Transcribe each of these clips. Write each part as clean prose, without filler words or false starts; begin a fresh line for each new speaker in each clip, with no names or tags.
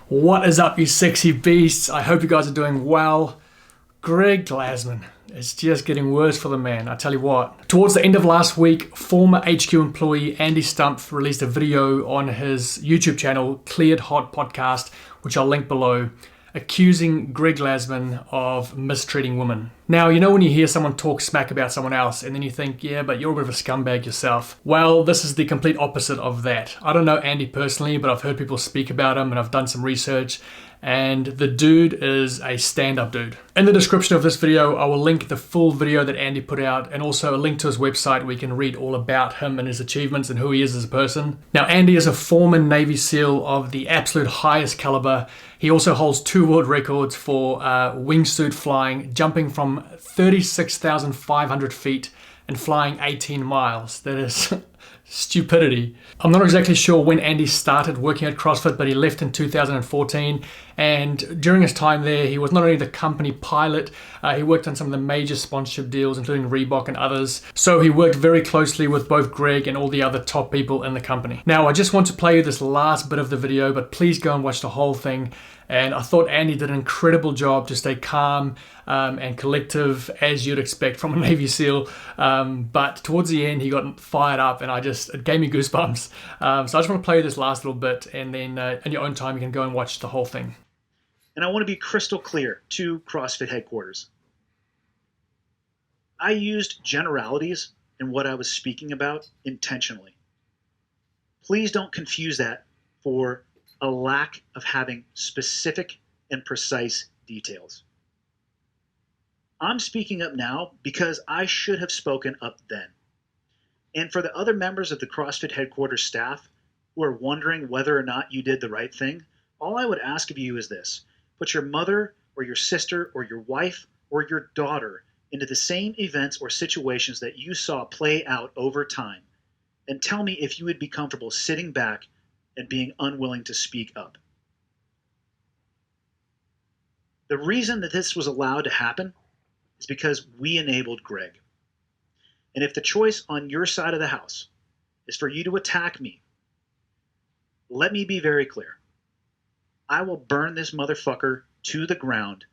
What is up, you sexy beasts? I hope you guys are doing well. Greg Glassman. It's just getting worse for the man, I tell you what. Towards the end of last week, former HQ employee Andy Stumpf released a video on his YouTube channel, Cleared Hot Podcast, which I'll link below, accusing Greg Glassman of mistreating women. Now, you know when you hear someone talk smack about someone else and then you think, yeah, but you're a bit of a scumbag yourself. Well, this is the complete opposite of that. I don't know Andy personally, but I've heard people speak about him and I've done some research, and the dude is a stand-up dude. In the description of this video, I will link the full video that Andy put out and also a link to his website where you can read all about him and his achievements and who he is as a person. Now, Andy is a former Navy SEAL of the absolute highest caliber. He also holds 2 world records for wingsuit flying, jumping from 36,500 feet and flying 18 miles. That is stupidity. I'm not exactly sure when Andy started working at CrossFit, but he left in 2014. And during his time there, he was not only the company pilot, he worked on some of the major sponsorship deals, including Reebok and others. So he worked very closely with both Greg and all the other top people in the company. Now, I just want to play you this last bit of the video, but please go and watch the whole thing. And I thought Andy did an incredible job to stay calm and collective, as you'd expect from a Navy SEAL. But towards the end, he got fired up, and it gave me goosebumps. So I just want to play you this last little bit, and then in your own time, you can go and watch the whole thing.
And I want to be crystal clear to CrossFit headquarters. I used generalities in what I was speaking about intentionally. Please don't confuse that for a lack of having specific and precise details. I'm speaking up now because I should have spoken up then. And for the other members of the CrossFit headquarters staff who are wondering whether or not you did the right thing, all I would ask of you is this: put your mother or your sister or your wife or your daughter into the same events or situations that you saw play out over time, and tell me if you would be comfortable sitting back and being unwilling to speak up. The reason that this was allowed to happen is because we enabled Greg. And if the choice on your side of the house is for you to attack me, let me be very clear. I will burn this motherfucker to the ground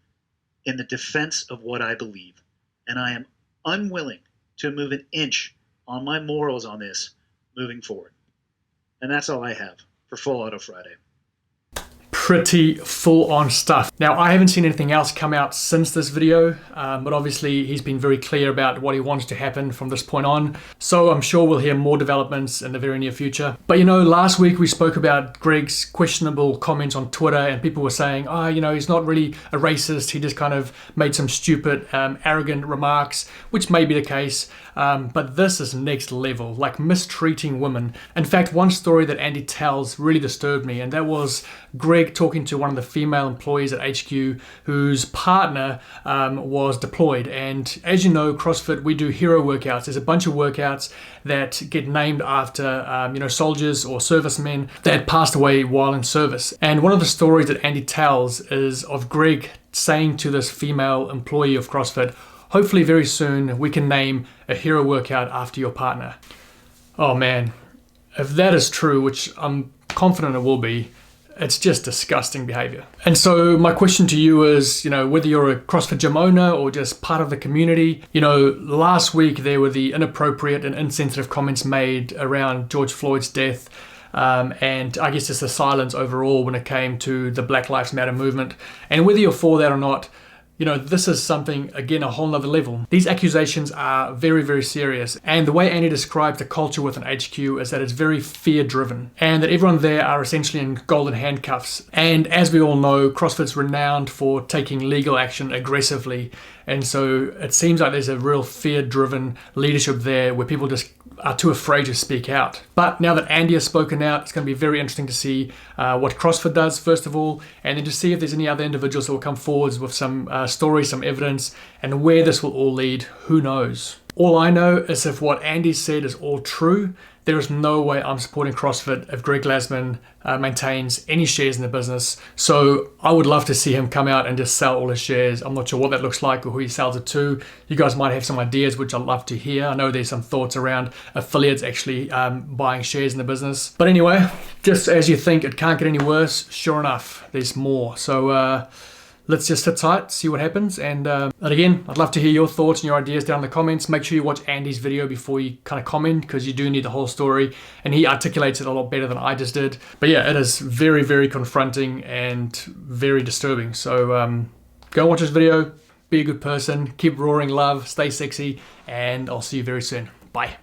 in the defense of what I believe. And I am unwilling to move an inch on my morals on this moving forward. And that's all I have for Full Auto Friday.
Pretty full-on stuff. Now, I haven't seen anything else come out since this video, but obviously he's been very clear about what he wants to happen from this point on. So I'm sure we'll hear more developments in the very near future. But you know, last week we spoke about Greg's questionable comments on Twitter, and people were saying, he's not really a racist. He just kind of made some stupid, arrogant remarks, which may be the case. But this is next level, like mistreating women. In fact, one story that Andy tells really disturbed me, and that was Greg talking to one of the female employees at HQ whose partner was deployed. And as you know, CrossFit, we do hero workouts. There's a bunch of workouts that get named after soldiers or servicemen that passed away while in service. And one of the stories that Andy tells is of Greg saying to this female employee of CrossFit, hopefully very soon we can name a hero workout after your partner. Oh man, if that is true, which I'm confident it will be, it's just disgusting behavior. And so my question to you is, whether you're a CrossFit gym owner or just part of the community, last week there were the inappropriate and insensitive comments made around George Floyd's death. And I guess just the silence overall when it came to the Black Lives Matter movement. And whether you're for that or not, this is something, again, a whole nother level. These accusations are very, very serious. And the way Andy describes the culture within HQ is that it's very fear-driven and that everyone there are essentially in golden handcuffs. And as we all know, CrossFit's renowned for taking legal action aggressively. And so it seems like there's a real fear-driven leadership there where people just are too afraid to speak out. But now that Andy has spoken out, it's going to be very interesting to see what CrossFit does, first of all, and then to see if there's any other individuals that will come forwards with some stories, some evidence, and where this will all lead, who knows. All I know is if what Andy said is all true, There is no way I'm supporting CrossFit if Greg Glassman maintains any shares in the business. So I would love to see him come out and just sell all his shares. I'm not sure what that looks like or who he sells it to. You guys might have some ideas, which I'd love to hear. I know there's some thoughts around affiliates actually buying shares in the business. But anyway, just as you think it can't get any worse, sure enough, there's more. So let's just sit tight, see what happens. And again, I'd love to hear your thoughts and your ideas down in the comments. Make sure you watch Andy's video before you kind of comment, because you do need the whole story. And he articulates it a lot better than I just did. But yeah, it is very, very confronting and very disturbing. So go and watch this video. Be a good person. Keep roaring love. Stay sexy. And I'll see you very soon. Bye.